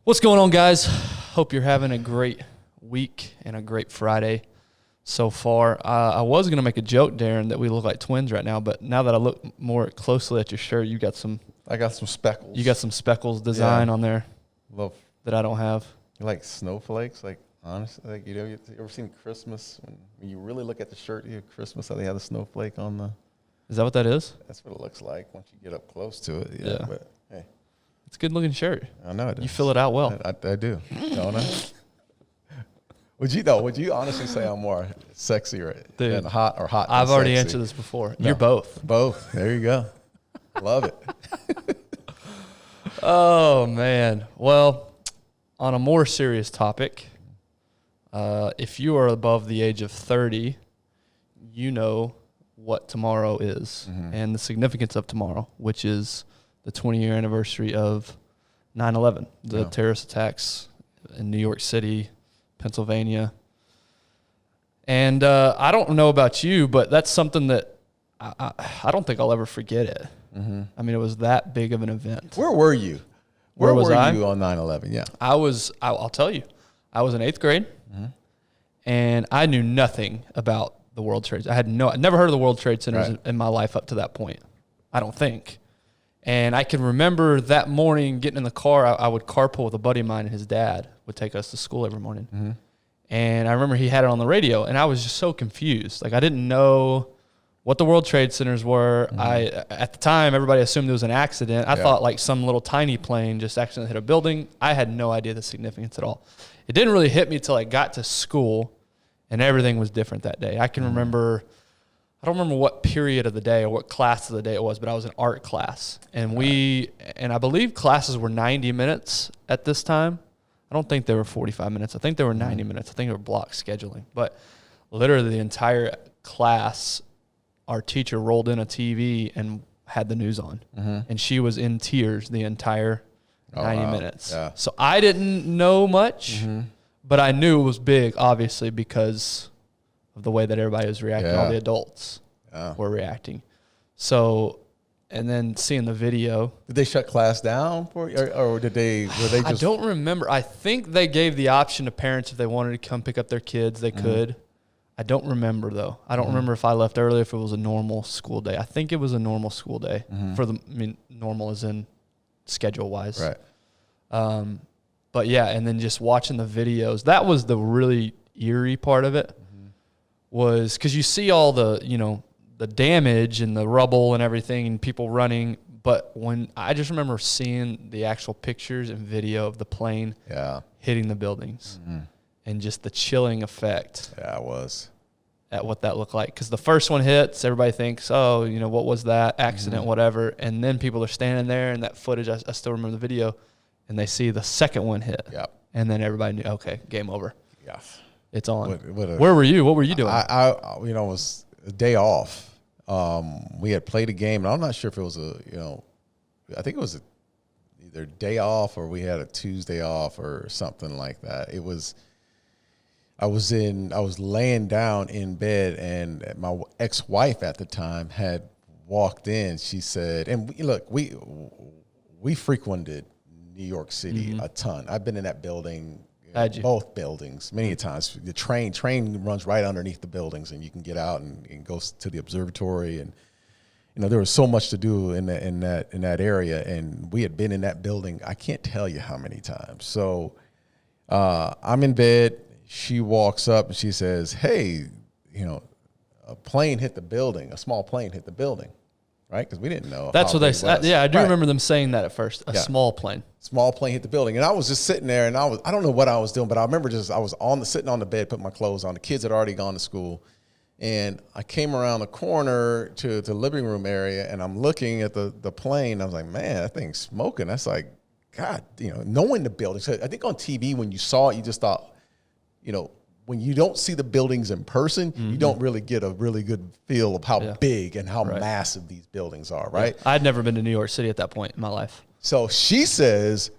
What's going on, guys? Hope you're having a great week and a great Friday so far. I was going to make a joke, Darren, that we look like twins right now, but now that I look more closely at your shirt, you got some... I got some speckles. You got some speckles design on there that I don't have. You like snowflakes? Like, honestly, like, you ever seen Christmas? When you really look at the shirt, you have Christmas, how they have the snowflake on the... Is that what that is? That's what it looks like once you get up close to it. Yeah. But, hey. It's a good-looking shirt. I know it is. You fill it out well. I do, don't I? Would you honestly say I'm more sexy than hot or hot? I've already sexy? answered this before. No. You're both. Both. There you go. Love it. Oh, man. Well, on a more serious topic, if you are above the age of 30, you know what tomorrow is and the significance of tomorrow, which is the 20-year anniversary of 9/11, the terrorist attacks in New York City, Pennsylvania. And I don't know about you, but that's something that I don't think I'll ever forget it. I mean, it was that big of an event. Where were you? Where was I? You on 9/11? Yeah. I'll tell you, I was in 8th grade, and I knew nothing about the World Trade. I'd never heard of the World Trade Centers in my life up to that point, I don't think. And I can remember that morning getting in the car. I would carpool with a buddy of mine, and his dad would take us to school every morning. And I remember he had it on the radio, and I was just so confused. Like, I didn't know what the World Trade Centers were. At the time, everybody assumed it was an accident. I thought like some little tiny plane just accidentally hit a building. I had no idea the significance at all. It didn't really hit me till I got to school, and everything was different that day. I can remember, I don't remember what period of the day or what class of the day it was, but I was in art class. And I believe classes were 90 minutes at this time. I don't think they were 45 minutes. I think they were 90 minutes. I think they were block scheduling. But literally the entire class, our teacher rolled in a TV and had the news on. And she was in tears the entire 90 minutes. Yeah. So I didn't know much, but I knew it was big, obviously, because of the way that everybody was reacting. All the adults were reacting. So, and then seeing the video. Did they shut class down for you, or were they just? I don't remember. I think they gave the option to parents if they wanted to come pick up their kids, they could. I don't remember, though. I don't remember if I left early, if it was a normal school day. I think it was a normal school day. Normal as in schedule-wise. Right. But, yeah, and then just watching the videos. That was the really eerie part of it, was because you see all the, the damage and the rubble and everything and people running. But when I just remember seeing the actual pictures and video of the plane hitting the buildings. And just the chilling effect. Yeah, it was. At what that looked like. Because the first one hits, everybody thinks, oh, what was that? Accident, whatever. And then people are standing there, and that footage, I still remember the video, and they see the second one hit. Yep. And then everybody knew, okay, game over. Yeah. It's on. Where were you? What were you doing? I it was a day off. We had played a game, and I'm not sure if it was I think it was either day off or we had a Tuesday off or something like that. I was laying down in bed, and my ex-wife at the time had walked in. She said, and we frequented New York City a ton. I've been in that building, both buildings, many times. The train runs right underneath the buildings, and you can get out and go to the observatory. And there was so much to do in that area, and we had been in that building. I can't tell you how many times. So I'm in bed. She walks up and she says, hey, a plane hit the building. A small plane hit the building, right? Because we didn't know. That's what they said. Yeah, I do remember them saying that at first. A small plane. Small plane hit the building. And I was just sitting there, and I don't know what I was doing, but I remember I was sitting on the bed, putting my clothes on. The kids had already gone to school. And I came around the corner to the living room area, and I'm looking at the plane. I was like, man, that thing's smoking. That's like, God, knowing the building. So I think on TV, when you saw it, you just thought, when you don't see the buildings in person, you don't really get a really good feel of how big and how massive these buildings are, right? Yeah. I'd never been to New York City at that point in my life. So she says,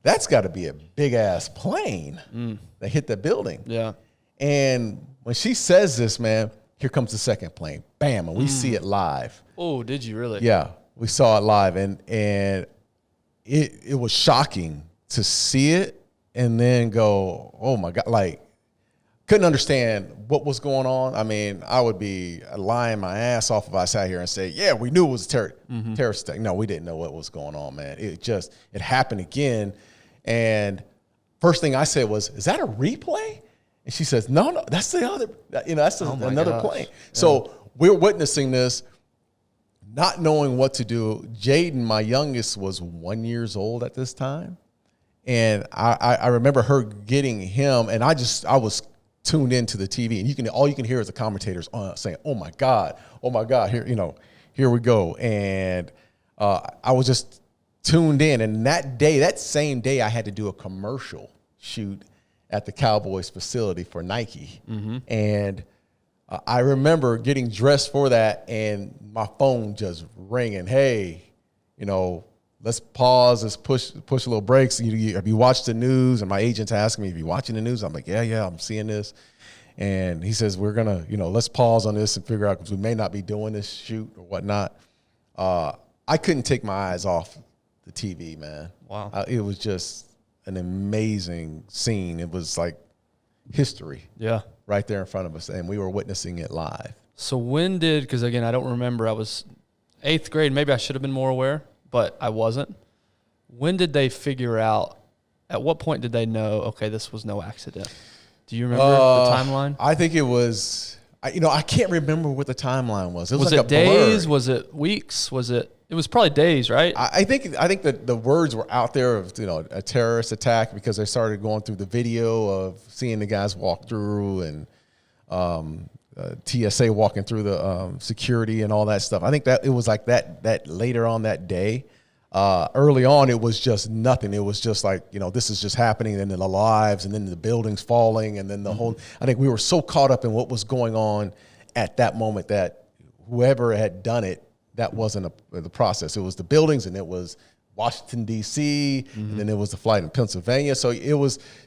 that's got to be a big-ass plane that hit the building. Yeah. And when she says this, man, here comes the second plane. Bam, and we see it live. Oh, did you really? Yeah, we saw it live, and it was shocking to see it and then go, oh my God, like couldn't understand what was going on. I mean, I would be lying my ass off if I sat here and said, yeah, we knew it was a terrorist attack. No, we didn't know what was going on, man. It happened again. And first thing I said was, is that a replay? And she says, no, that's the other, that's another plane. Yeah. So we're witnessing this, not knowing what to do. Jaden, my youngest, was 1 year old at this time. And I remember her getting him, and I was tuned into the TV, and all you can hear is the commentators saying, "Oh my God, here we go." And I was just tuned in. And that same day, I had to do a commercial shoot at the Cowboys facility for Nike, and I remember getting dressed for that, and my phone just ringing. Hey, let's pause. Let's push a little brakes. Have you watched the news? And my agent's asking me, "Have you watching the news?" I'm like, yeah, I'm seeing this. And he says, we're gonna, let's pause on this and figure out, because we may not be doing this shoot or whatnot. I couldn't take my eyes off the TV, man. Wow. It was just an amazing scene. It was like history. Yeah. Right there in front of us, and we were witnessing it live. So because again, I don't remember. I was 8th grade. Maybe I should have been more aware, but I wasn't. When did they figure out, at what point did they know, okay, this was no accident? Do you remember the timeline? I think it was, I can't remember what the timeline was. It was like it days? Was it weeks? It was probably days, right? I think that the words were out there of, a terrorist attack, because they started going through the video of seeing the guys walk through, and TSA walking through the security and all that stuff. I think that it was like that later on that day. Early on, it was just nothing. It was just like, this is just happening, and then the lives, and then the buildings falling, and then the whole. I think we were so caught up in what was going on at that moment that whoever had done it, that wasn't the process. It was the buildings, and it was Washington, D.C., and then it was the flight in Pennsylvania. So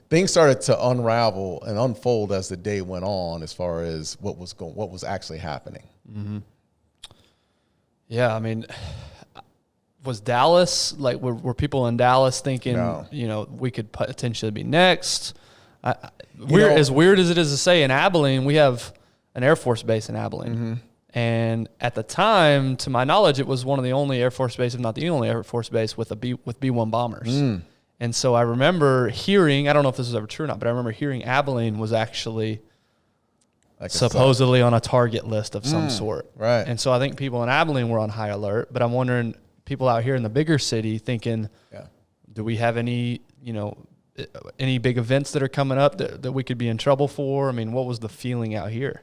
things started to unravel and unfold as the day went on, as far as what was actually happening. Mm-hmm. Yeah, I mean, was Dallas, like, were people in Dallas thinking, we could potentially be next? As weird as it is to say, in Abilene, we have an Air Force base in Abilene. Mm-hmm. And at the time, to my knowledge, it was one of the only Air Force base, if not the only Air Force base with B-1 bombers. Mm. And so I remember hearing, I don't know if this was ever true or not, but I remember hearing Abilene was actually supposedly on a target list of some sort. Right. And so I think people in Abilene were on high alert, but I'm wondering, people out here in the bigger city thinking, do we have any big events that are coming up that we could be in trouble for? I mean, what was the feeling out here?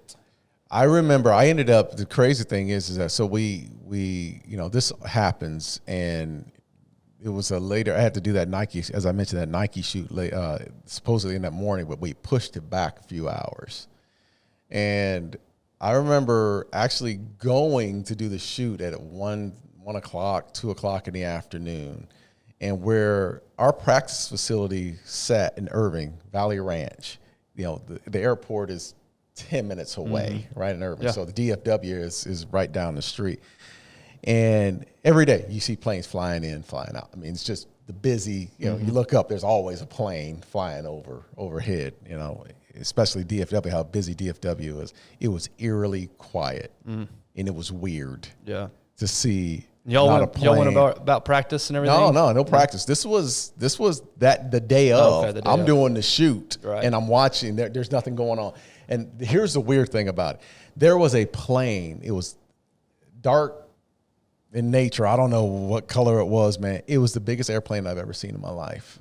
I remember the crazy thing is that, so we this happens, and it was later, I had to do that Nike, as I mentioned, that Nike shoot supposedly in that morning, but we pushed it back a few hours. And I remember actually going to do the shoot at 1 o'clock, 2 o'clock in the afternoon, and where our practice facility sat in Irving, Valley Ranch, the airport is 10 minutes away, right in Irving. Yeah. So the DFW is right down the street. And every day you see planes flying in, flying out. I mean, it's just the busy, you look up, there's always a plane flying overhead, especially DFW, how busy DFW is. It was eerily quiet, and it was weird to see. Y'all went about practice and everything? No practice. This was the day of. I'm doing the shoot, and I'm watching. There's nothing going on. And here's the weird thing about it. There was a plane. It was dark in nature. I don't know what color it was, man. It was the biggest airplane I've ever seen in my life.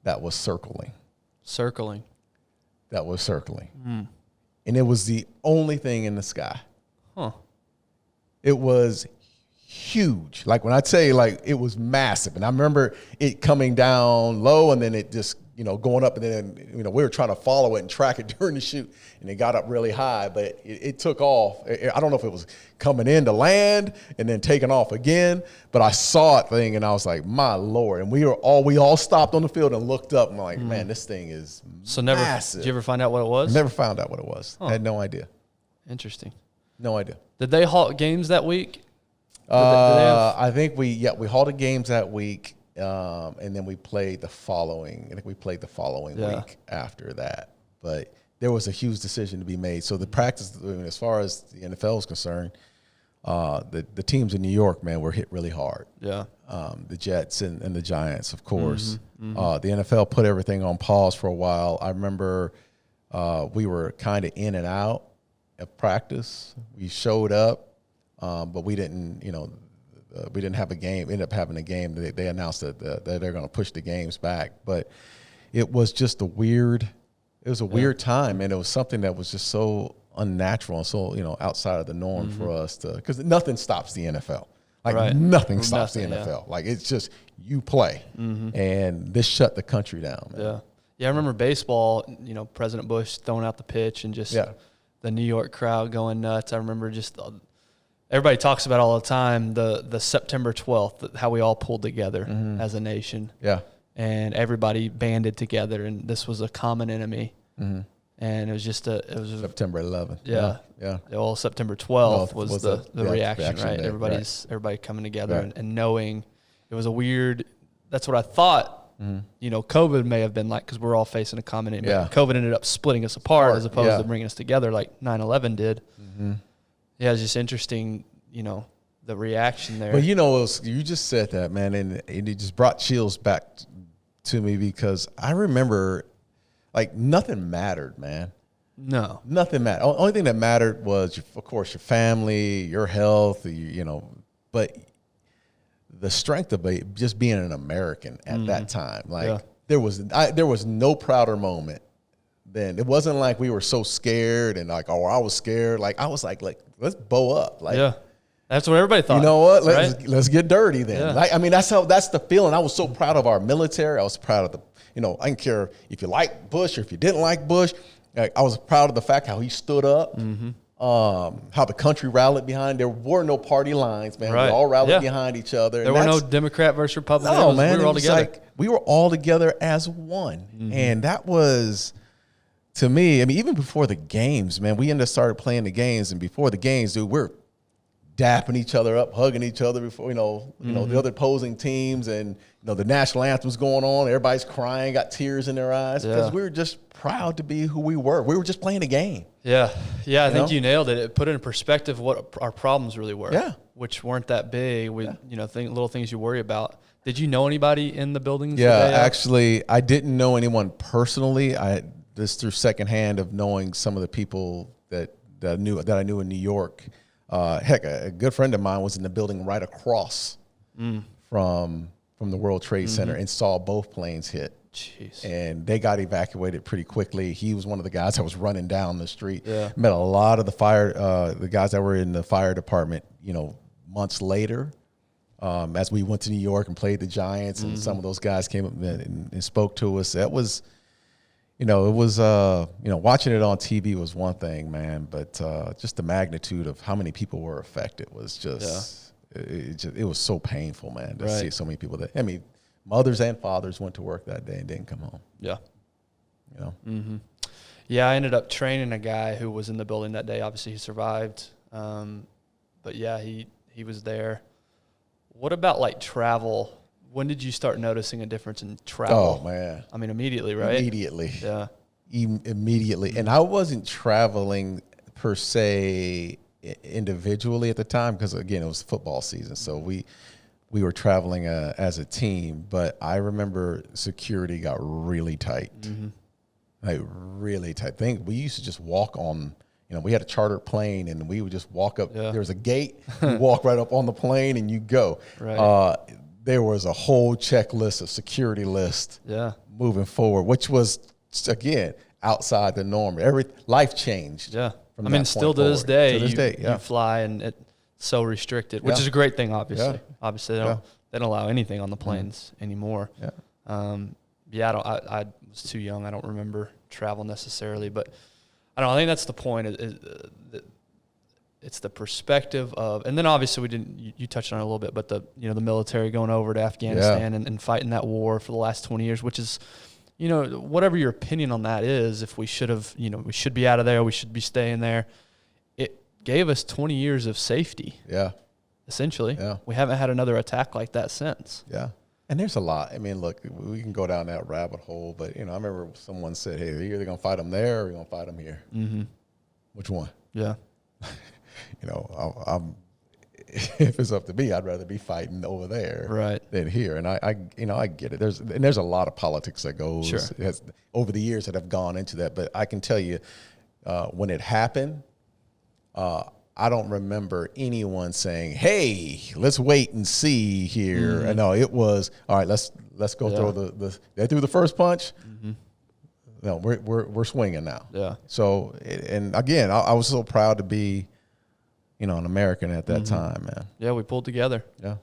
That was circling. That was circling. And it was the only thing in the sky. Huh. It was huge. Like, when I say, like, it was massive. And I remember it coming down low, and then it just, going up, and then, we were trying to follow it and track it during the shoot, and it got up really high, but it took off. I don't know if it was coming in to land and then taking off again, but I saw it and I was like, my Lord. And we all stopped on the field and looked up, and I'm like, man, this thing is massive. Did you ever find out what it was? Never found out what it was. Huh. I had no idea. Interesting. No idea. Did they halt games that week? I think we halted games that week. and then we played the following. I think we played the following week after that. But there was a huge decision to be made. So the practice, as far as the NFL is concerned, the teams in New York, man, were hit really hard. Yeah. The Jets and the Giants, of course. The NFL put everything on pause for a while. I remember we were kind of in and out of practice. We showed up, but we didn't, we didn't have a game. Ended up having a game. They announced that they're going to push the games back. But it was just a weird time, and it was something that was just so unnatural and so, outside of the norm for us because nothing stops the NFL. Like nothing stops the NFL. Yeah. Like it's just you play, and this shut the country down, man. Yeah. Yeah, I remember baseball, President Bush throwing out the pitch and just the New York crowd going nuts. I remember just everybody talks about all the time the September 12th, how we all pulled together as a nation. Yeah. And everybody banded together, and this was a common enemy. And it was just September 11th. Yeah. Yeah. Well, September 12th was the reaction, right? Day, everybody coming together and knowing it was a weird, that's what I thought. COVID may have been like, because we're all facing a common enemy. Yeah. COVID ended up splitting us apart as opposed to bringing us together like 9/11 did. Yeah, it's just interesting, the reaction there. But you just said that, man, and it just brought chills back to me because I remember, like, nothing mattered, man. No, nothing mattered. Only thing that mattered was, of course, your family, your health, but the strength of just being an American at that time. Like there was no prouder moment than. It wasn't like we were so scared and like, I was scared. Like I was like let's bow up. Like that's what everybody thought. You know what? Let's get dirty then. Yeah. Like, I mean, that's the feeling. I was so proud of our military. I was proud of I didn't care if you liked Bush or if you didn't like Bush. I was proud of the fact how he stood up. How the country rallied behind. There were no party lines, man. Right. We all rallied behind each other. There were no Democrat versus Republican. No, man. We were all together. Like, we were all together as one. And that was, to me, I mean, even before the games, man, we started playing the games. And before the games, dude, we're dapping each other up, hugging each other before, the other opposing teams. And, the national anthem's going on. Everybody's crying, got tears in their eyes. Because we were just proud to be who we were. We were just playing a game. Yeah. Yeah, I think you nailed it. It put in perspective what our problems really were. Yeah. Which weren't that big. Little things you worry about. Did you know anybody in the buildings? Yeah, actually, I didn't know anyone personally. This through secondhand of knowing some of the people that I knew in New York. A good friend of mine was in the building right across from the World Trade Center and saw both planes hit. Jeez. And they got evacuated pretty quickly. He was one of the guys that was running down the street. Yeah. Met a lot of the guys that were in the fire department, months later, as we went to New York and played the Giants, and some of those guys came up and spoke to us. That was, watching it on TV was one thing, man, but just the magnitude of how many people were affected was just, it was so painful, man, to see so many people mothers and fathers went to work that day and didn't come home. Yeah. Yeah, I ended up training a guy who was in the building that day. Obviously, he survived. But, yeah, he was there. What about, like, travel? When did you start noticing a difference in travel? Oh, man. I mean, immediately, right? Immediately. Yeah. Immediately. And I wasn't traveling, per se, individually at the time because, again, it was football season. So we were traveling as a team, but I remember security got really tight, like really tight. We used to just walk on, we had a chartered plane and we would just walk up. Yeah. There was a gate, you walk right up on the plane and you go. Right. There was a whole checklist, a security list moving forward, which was, again, outside the norm. Life changed. Yeah. I mean, still to this day, you fly and it's so restricted, which is a great thing, obviously. Yeah. Obviously, they don't allow anything on the planes anymore. Yeah. I was too young. I don't remember travel necessarily, but I think that's the point. It's the perspective of, and then obviously you touched on it a little bit, but the military going over to Afghanistan and fighting that war for the last 20 years, which is, whatever your opinion on that is, if we should have, we should be out of there, we should be staying there. It gave us 20 years of safety. Yeah. Essentially. Yeah. We haven't had another attack like that since. Yeah. And there's a lot. I mean, look, we can go down that rabbit hole, but, you know, I remember someone said, hey, you're either going to fight them there or you're going to fight them here. Mm-hmm. Which one? Yeah. You know, I'm if it's up to me, I'd rather be fighting over there than here. And I get it. There's a lot of politics that goes over the years that have gone into that. But I can tell you, when it happened, I don't remember anyone saying, "Hey, let's wait and see here." Mm-hmm. No, it was all right. Let's go throw they threw the first punch. Mm-hmm. No, we're swinging now. Yeah. So and again, I was so proud to be, you know, an American at that time, man. Yeah, we pulled together. Yeah.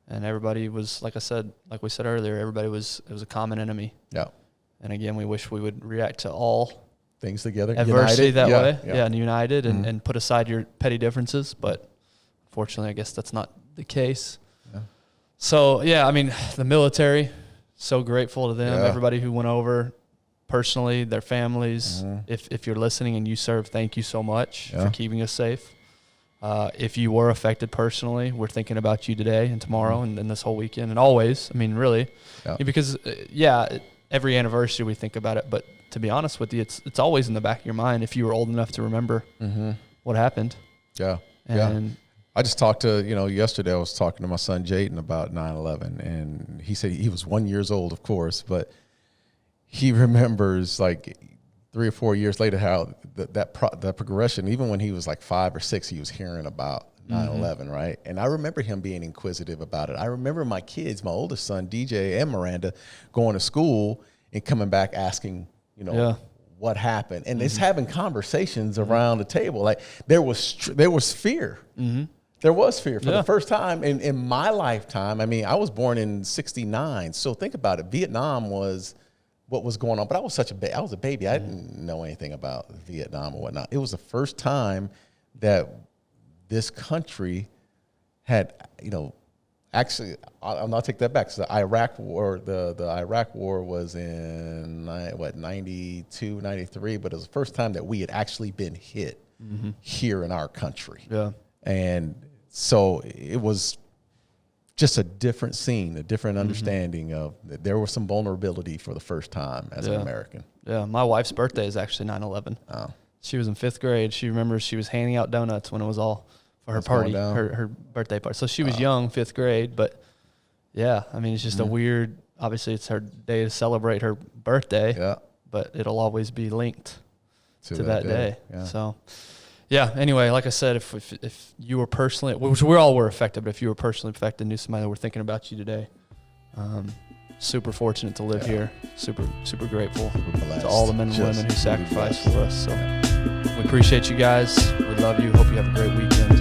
And everybody was, like we said earlier, it was a common enemy. Yeah. And again, we wish we would react to all things together, adversity that way. Yeah, and united and put aside your petty differences. But unfortunately, I guess that's not the case. Yeah. So, yeah, I mean, the military, so grateful to them, everybody who went over personally, their families. Mm-hmm. If you're listening and you serve, thank you so much for keeping us safe. If you were affected personally, we're thinking about you today and tomorrow and this whole weekend and always. I mean, really, because every anniversary we think about it, but to be honest with you, it's always in the back of your mind if you were old enough to remember what happened. Yeah. And I just talked to, yesterday I was talking to my son Jaden about 9/11, and he said he was 1 year old, of course, but he remembers like 3 or 4 years later how that progression, even when he was like 5 or 6, he was hearing about 9/11, right? And I remember him being inquisitive about it. I remember my kids, my oldest son, DJ and Miranda, going to school and coming back asking, what happened. And it's having conversations around the table. Like there was fear. Mm-hmm. There was fear for the first time in my lifetime. I mean, I was born in 1969. So think about it. Vietnam was what was going on. But I was I was a baby. I didn't know anything about Vietnam or whatnot. It was the first time that this country had, actually, I'll take that back. So the Iraq War, the Iraq War was in 92, 93, but it was the first time that we had actually been hit here in our country. Yeah. And so it was just a different scene, a different understanding of there was some vulnerability for the first time as an American. Yeah. My wife's birthday is actually 9/11. Oh. She was in 5th grade. She remembers she was handing out donuts when it was all for her party, her birthday party. So she was young, 5th grade, but yeah, I mean, it's just a weird, obviously it's her day to celebrate her birthday, but it'll always be linked to that day. Yeah. So yeah, anyway, like I said, if you were personally, which we all were affected, but if you were personally affected, knew somebody that were thinking about you today, super fortunate to live here. Super grateful to all the men and women who sacrificed for us. So we appreciate you guys. We love you. Hope you have a great weekend.